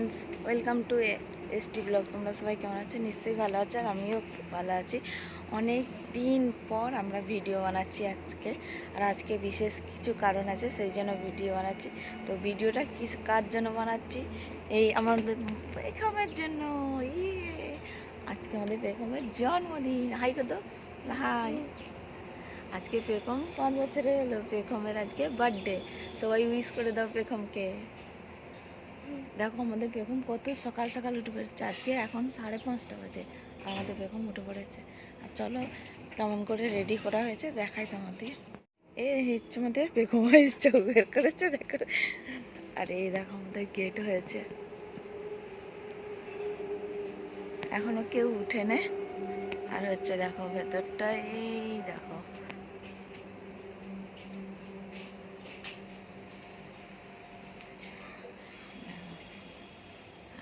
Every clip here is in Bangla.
Friends, welcome to ST blog. তোমরা সবাই কেমন আছো? নিশ্চয়ই ভালো আছো, আর আমিও ভালো আছি। অনেক দিন পর আমরা ভিডিও বানাচ্ছি আজকে, আর আজকে বিশেষ কিছু কারণ আছে, সেই জন্য ভিডিও বানাচ্ছি। তো ভিডিওটা কার জন্য বানাচ্ছি? এই আমাদের বেগমের জন্য। আজকে আমাদের বেগমের জন্মদিন। হাই কত হাই। আজকে বেগম 5 বছরের হলো। বেগমের আজকে বার্থডে। সবাই উইশ করে দাও বেগমকে। দেখো আমাদের বেগম কত সকাল সকাল উঠে পড়েছে। আজকে এখন 5:30 বাজে, আমাদের বেগম উঠে পড়েছে। আর চলো কেমন করে রেডি করা হয়েছে দেখাই তোমাদের। হচ্ছে আমাদের বেগম চোখ বের করেছে, দেখো। আর এই দেখো আমাদের গেট হয়েছে, এখনো কেউ উঠে না। আর হচ্ছে দেখো ভেতরটা, এই দেখো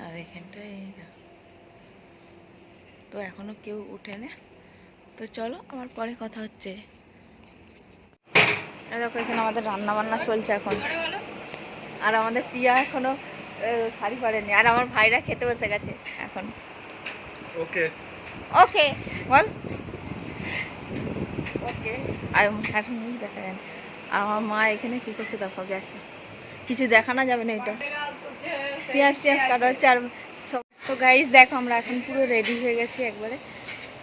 আর এখানটা এই দেখো। তো এখনো কেউ উঠে না। তো চলো আমার পরে কথা হচ্ছে। দেখো এখানে আমাদের রান্না বান্না চলছে এখন। আর আমাদের পিয়া এখনো শাড়ি পরেনি, আর আমার ভাইরা খেতে বসে গেছে এখন। ওকে ওকে বল ওকে। আর এখন মুখ দেখা যায় না। আর আমার মা এখানে কি করছে দেখো, গেছে। কিছু দেখানো যাবে না, এটা পেঁয়াজ টিয়াজ কাটা হচ্ছে। আর তো গাইস দেখো আমরা এখন পুরো রেডি হয়ে গেছি একবারে।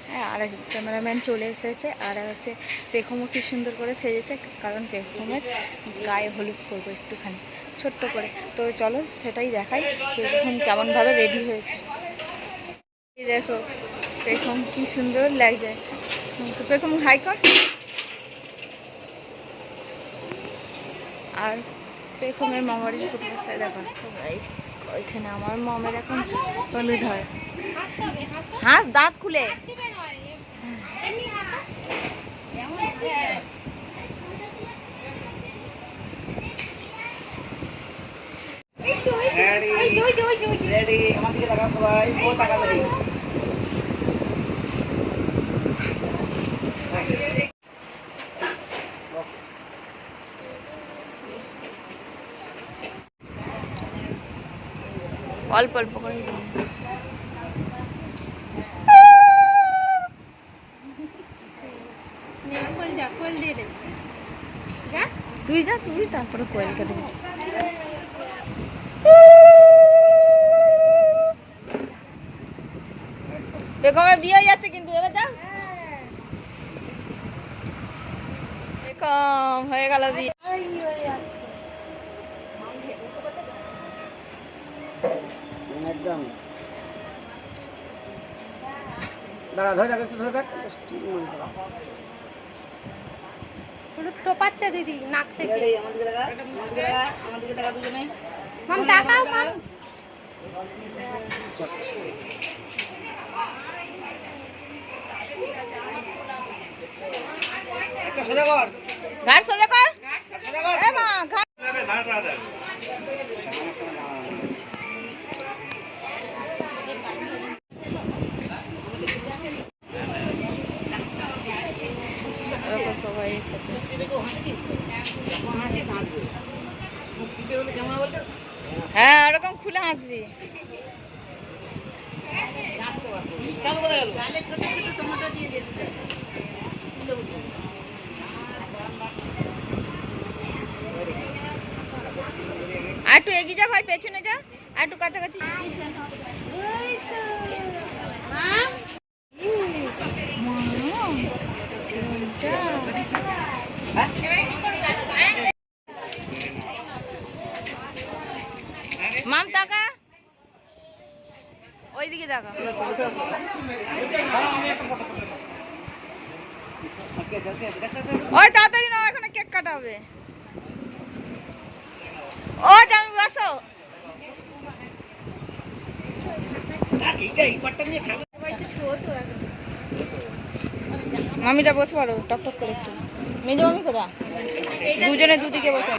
হ্যাঁ, আর ক্যামেরাম্যান চলে এসেছে। আর হচ্ছে পেখমও কি সুন্দর করে সেজেছে, কারণ পেখমের গায়ে হলুদ করবো একটুখানি ছোট্ট করে। তো চলো সেটাই দেখাই পেখম কেমনভাবে রেডি হয়েছে। এই দেখো পেখম কি সুন্দর লাগছে। তো পেখম হাই কর। আর পেখমের মামারি ফুটে দেখো ওইখানে আমার মামের এখন হলুদ হয়। হাঁস দাঁত খুলে। অল্প অল্প করে কোয়েল দিয়ে দে। তুই যা, তুই তারপরে কোয়েলকে দেবো। বেগমের বিয়ে হয়ে যাচ্ছে কিন্তু, এবার যা। বেগম হয়ে গেল বিয়ে। একদম দাঁড়া, ধরে থাক, একটু ধরে থাক। হলুদ টোপাচ্ছে দিদি নাক থেকে। আমার দিকে দেখা, আমার দিকে দেখা দুজনে। মাম তাকাও মাম। একটা সোজা কর, ঘাট সোজা কর। সোজা কর। এ মা ঘাট। সবাই এসেছে। হ্যাঁ ওরকম খুলে হাসবি। ছোট ছোট টমেটো দিয়ে দিতে। আর একটু এগিয়ে যা ভাই, পেছনে যা, আর একটু কাছাকাছি। মাম তাকা, ওইদিকে তাকা। ওই তাড়াতাড়ি নাও, এখানে কেক কাটা হবে। ও জামি বসো। মামিটা বসে পারো টক টক করে একটু। মেজো মামি কোথা? দুজনে দুদিকে বসে।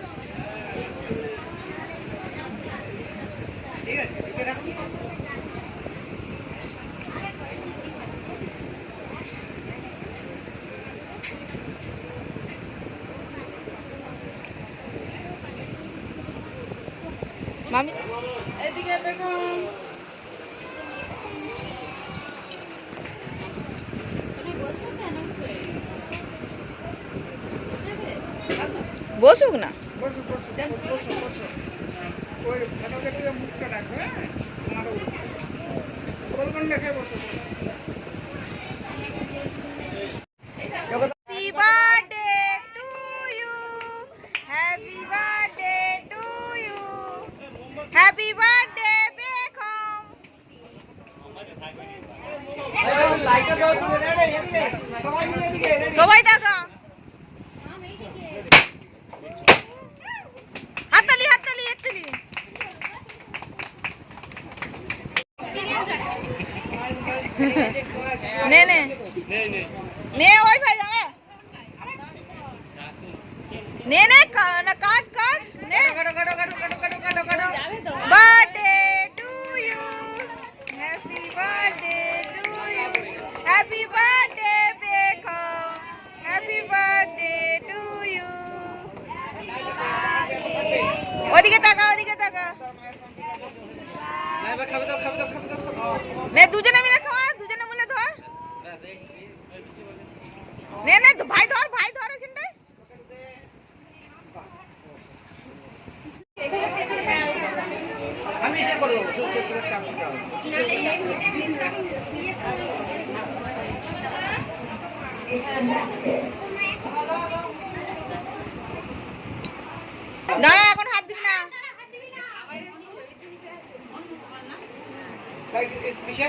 মামি এদিকে বেগম বসুক না। বসো বসো বসো বসো ওই ফটো কেটে মুখটা রাখবে আমার বলবেন লেখে বসো Happy birthday to you. Happy birthday to you. Happy birthday, Beckham. লাইটটা দাও তো রে এদিকে সবাই মিলে এদিকে সবাই টাকা। হাততালি হাততালি হাততালি। নে নে নে ওই ভাই দাঁড়া নে নে না কাট কাট নে কাটো কাটো কাটো কাটো কাটো কাটো কাটো birthday to you happy birthday to you happy birthday বেকম হ্যাপি বার্থডে টু ইউ ওদিকে তাকা ওদিকে তাকা না এবার খাবে দাও খাবে দাও খাবে দাও নে দুজনে মিলে খাওয়া দুজনে মিলে ধর নে নে ভাই ধর ওখানটায় আমি এসে করে দেবো সুন্দর চাপ দাও দাঁড়া এখন হাত দিবি না তাই পিছে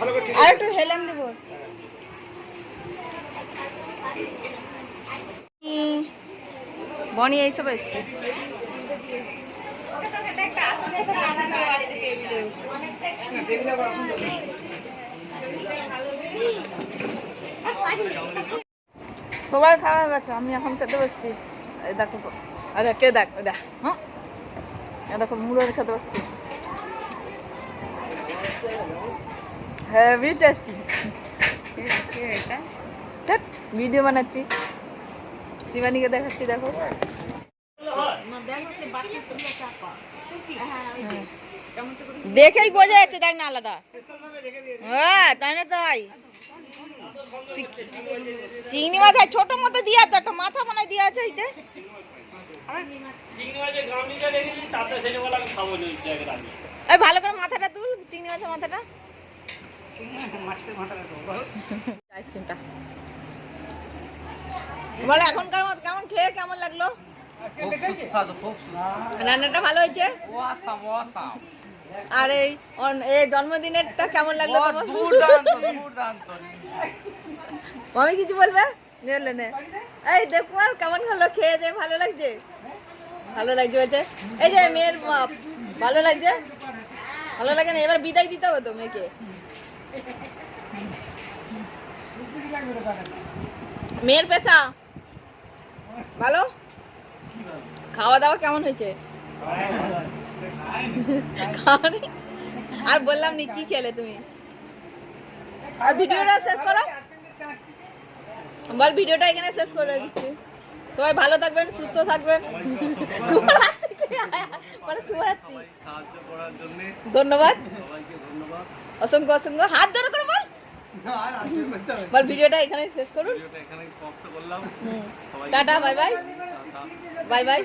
ভালো করে ঠিক আর একটু হেলাম দেবো বনি এইসব এসছে টেবিলে আবার আসুন সবাই খাওয়া হয়ে গেছে আমি এখন খেতে বসছি এই দেখো আরে কে দেখ ওই দেখ হ্যাঁ দেখো মুড়োর খেতে বসছি হেভি টেস্টি ভিডিও বানাচ্ছি শিবানীকে দেখাচ্ছি দেখো দেখেই বোঝা যাচ্ছে দেখ না আলাদা হ্যাঁ তাই না তাই চিংড়ি মাছ আছে ছোট মতো দিয়া তো একটা মাথা বানায় দিয়া আছে এইতে এই ভালো করে মাথাটা তুল চিংড়ি মাছের মাথাটা মাছের মাথাটা দাও আইসক্রিমটা বলো এখনকার মত কেমন খেয়ে কেমন লাগলো রান্নাটা ভালো হয়েছে আর এই এই জন্মদিনেরটা কেমন লাগলো আমি কিছু বলবে নে এই দেখো আর কেমন হলো খেয়ে যে ভালো লাগছে বলছে এই যে মেয়ের ভালো লাগছে ভালো লাগে না এবার বিদায় দিতে হবে তো মেয়েকে মেয়ের পেশা ভালো খাওয়া দাওয়া কেমন হয়েছে খাওনি আর বললাম নি কি খেলে তুমি আর ভিডিওটা শেষ করো বল ভিডিওটা এখানে শেষ করে দিচ্ছি সবাই ভালো থাকবেন সুস্থ থাকবেন শুভরাত্রি ধন্যবাদ অসংখ্য অসংখ্য হাত ধরে করে বল ভিডিওটা এখানে শেষ করুন tata bye bye bye bye